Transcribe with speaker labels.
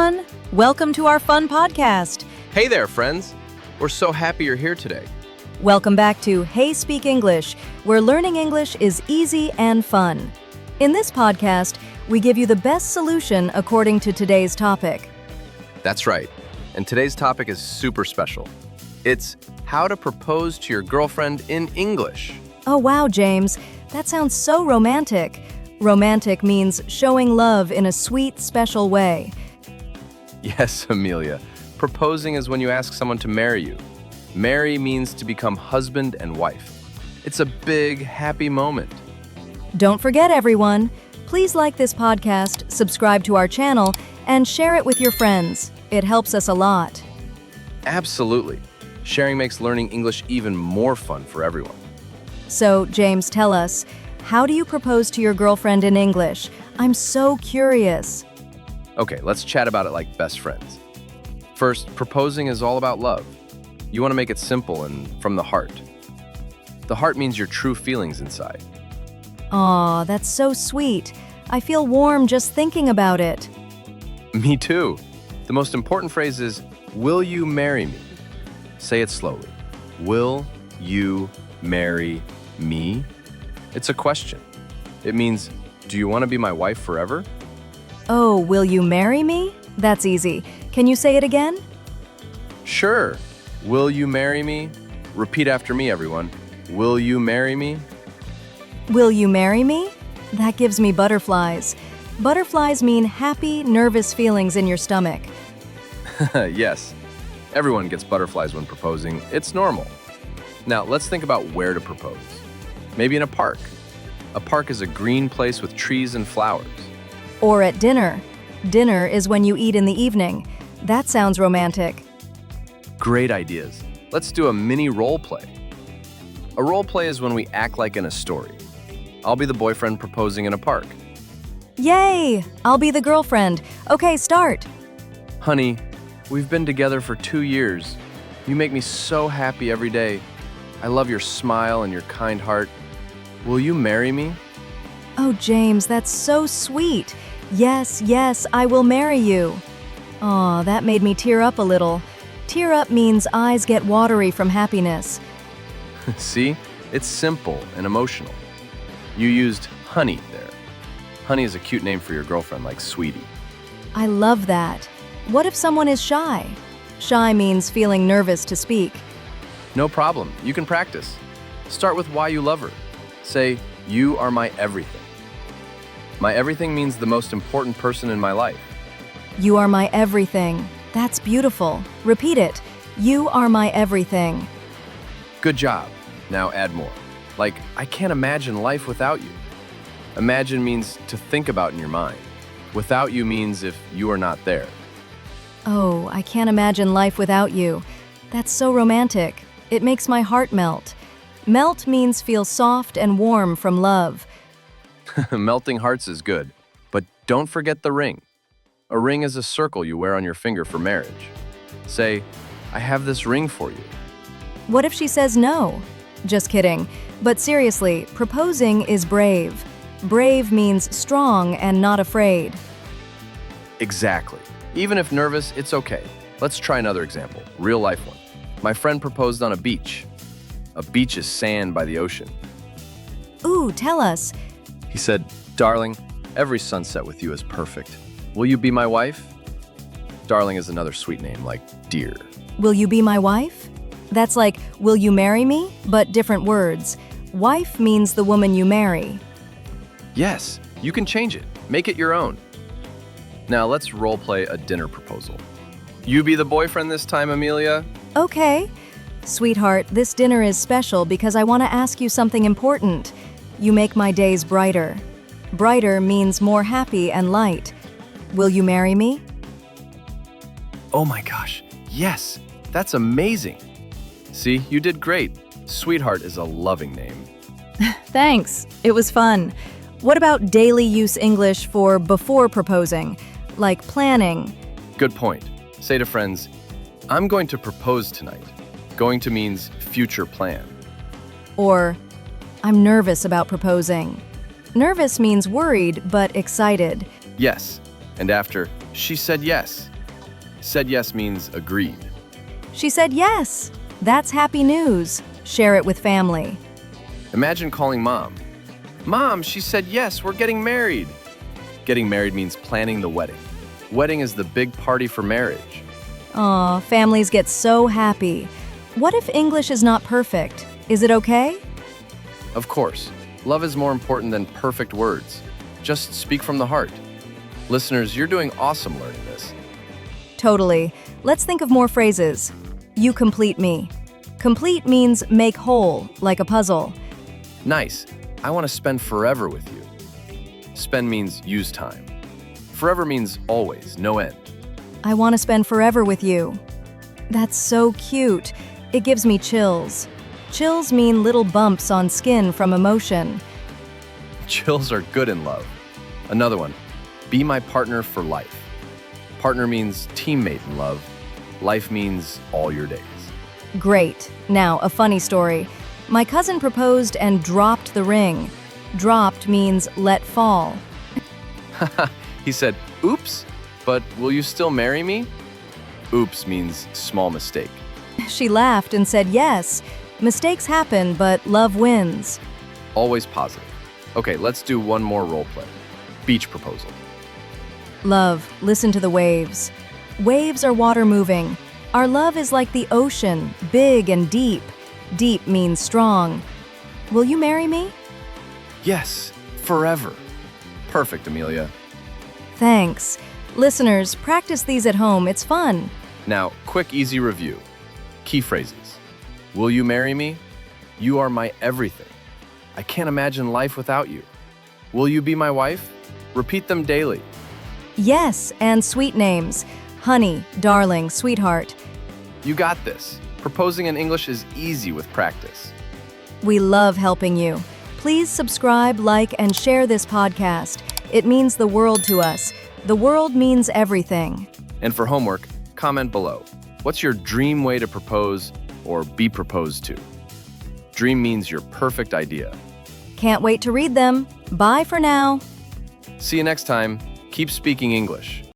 Speaker 1: everyone! Welcome to our fun podcast.
Speaker 2: Hey there, friends. We're so happy you're here today.
Speaker 1: Welcome back to Hey Speak English, where learning English is easy and fun. In this podcast, we give you the best solution according to today's topic.
Speaker 2: That's right. And today's topic is super special. It's how to propose to your girlfriend in English.
Speaker 1: Oh wow, James, that sounds so romantic. Romantic means showing love in a sweet, special way.
Speaker 2: Yes, Amelia. Proposing is when you ask someone to marry you. Marry means to become husband and wife. It's a big, happy moment.
Speaker 1: Don't forget, everyone, please like this podcast, subscribe to our channel, and share it with your friends. It helps us a lot.
Speaker 2: Absolutely. Sharing makes learning English even more fun for everyone.
Speaker 1: So, James, tell us, how do you propose to your girlfriend in English? I'm so curious.
Speaker 2: Okay, let's chat about it like best friends. First, proposing is all about love. You want to make it simple and from the heart. The heart means your true feelings inside.
Speaker 1: Aw, that's so sweet. I feel warm just thinking about it.
Speaker 2: Me too. The most important phrase is, will you marry me? Say it slowly. Will you marry me? It's a question. It means, do you want to be my wife forever?
Speaker 1: Oh, will you marry me? That's easy. Can you say it again?
Speaker 2: Sure. Will you marry me? Repeat after me, everyone. Will you marry me?
Speaker 1: Will you marry me? That gives me butterflies. Butterflies mean happy, nervous feelings in your stomach.
Speaker 2: Yes. Everyone gets butterflies when proposing. It's normal. Now, let's think about where to propose. Maybe in a park. A park is a green place with trees and flowers.
Speaker 1: Or at dinner. Dinner is when you eat in the evening. That sounds romantic.
Speaker 2: Great ideas. Let's do a mini role play. A role play is when we act like in a story. I'll be the boyfriend proposing in a park.
Speaker 1: Yay! I'll be the girlfriend. Okay, start.
Speaker 2: Honey, we've been together for 2 years. You make me so happy every day. I love your smile and your kind heart. Will you marry me?
Speaker 1: Oh, James, that's so sweet. Yes, I will marry you. Aw, that made me tear up a little. Tear up means eyes get watery from happiness.
Speaker 2: See? It's simple and emotional. You used honey there. Honey is a cute name for your girlfriend, like sweetie.
Speaker 1: I love that. What if someone is shy? Shy means feeling nervous to speak.
Speaker 2: No problem. You can practice. Start with why you love her. Say, you are my everything. My everything means the most important person in my life.
Speaker 1: You are my everything. That's beautiful. Repeat it. You are my everything.
Speaker 2: Good job. Now add more. Like, I can't imagine life without you. Imagine means to think about in your mind. Without you means if you are not there.
Speaker 1: Oh, I can't imagine life without you. That's so romantic. It makes my heart melt. Melt means feel soft and warm from love.
Speaker 2: Melting hearts is good, but don't forget the ring. A ring is a circle you wear on your finger for marriage. Say, I have this ring for you.
Speaker 1: What if she says no? Just kidding. But seriously, proposing is brave. Brave means strong and not afraid.
Speaker 2: Exactly. Even if nervous, it's okay. Let's try another example, real life one. My friend proposed on a beach. A beach is sand by the ocean.
Speaker 1: Ooh, tell us.
Speaker 2: He said, darling, every sunset with you is perfect. Will you be my wife? Darling is another sweet name, like dear.
Speaker 1: Will you be my wife? That's like, will you marry me? But different words. Wife means the woman you marry.
Speaker 2: Yes, you can change it. Make it your own. Now let's role play a dinner proposal. You be the boyfriend this time, Amelia?
Speaker 1: Okay. Sweetheart, this dinner is special because I want to ask you something important. You make my days brighter. Brighter means more happy and light. Will you marry me?
Speaker 2: Oh my gosh, yes, that's amazing. See, you did great. Sweetheart is a loving name.
Speaker 1: Thanks. It was fun. What about daily use English for before proposing? Like planning?
Speaker 2: Good point. Say to friends, I'm going to propose tonight. Going to means future plan.
Speaker 1: Or, I'm nervous about proposing. Nervous means worried but excited.
Speaker 2: Yes, and after, she said yes. Said yes means agreed.
Speaker 1: She said yes. That's happy news. Share it with family.
Speaker 2: Imagine calling mom. Mom, she said yes, we're getting married. Getting married means planning the wedding. Wedding is the big party for marriage.
Speaker 1: Aw, families get so happy. What if English is not perfect? Is it okay?
Speaker 2: Of course, love is more important than perfect words. Just speak from the heart. Listeners, you're doing awesome learning this.
Speaker 1: Totally. Let's think of more phrases. You complete me. Complete means make whole, like a puzzle.
Speaker 2: Nice. I want to spend forever with you. Spend means use time. Forever means always, no end.
Speaker 1: I want to spend forever with you. That's so cute. It gives me chills. Chills mean little bumps on skin from emotion.
Speaker 2: Chills are good in love. Another one. Be my partner for life. Partner means teammate in love. Life means all your days.
Speaker 1: Great. Now, a funny story. My cousin proposed and dropped the ring. Dropped means let fall.
Speaker 2: He said, oops, but will you still marry me? Oops means small mistake.
Speaker 1: She laughed and said yes. Mistakes happen, but love wins.
Speaker 2: Always positive. Okay, let's do one more role play. Beach proposal.
Speaker 1: Love, listen to the waves. Waves are water moving. Our love is like the ocean, big and deep. Deep means strong. Will you marry me?
Speaker 2: Yes, forever. Perfect, Amelia.
Speaker 1: Thanks. Listeners, practice these at home. It's fun.
Speaker 2: Now, quick, easy review. Key phrases. Will you marry me? You are my everything. I can't imagine life without you. Will you be my wife? Repeat them daily.
Speaker 1: Yes, and sweet names. Honey, darling, sweetheart.
Speaker 2: You got this. Proposing in English is easy with practice.
Speaker 1: We love helping you. Please subscribe, like, and share this podcast. It means the world to us. The world means everything.
Speaker 2: And for homework, comment below. What's your dream way to propose or be proposed to? Dream means your perfect idea.
Speaker 1: Can't wait to read them. Bye for now.
Speaker 2: See you next time. Keep speaking English.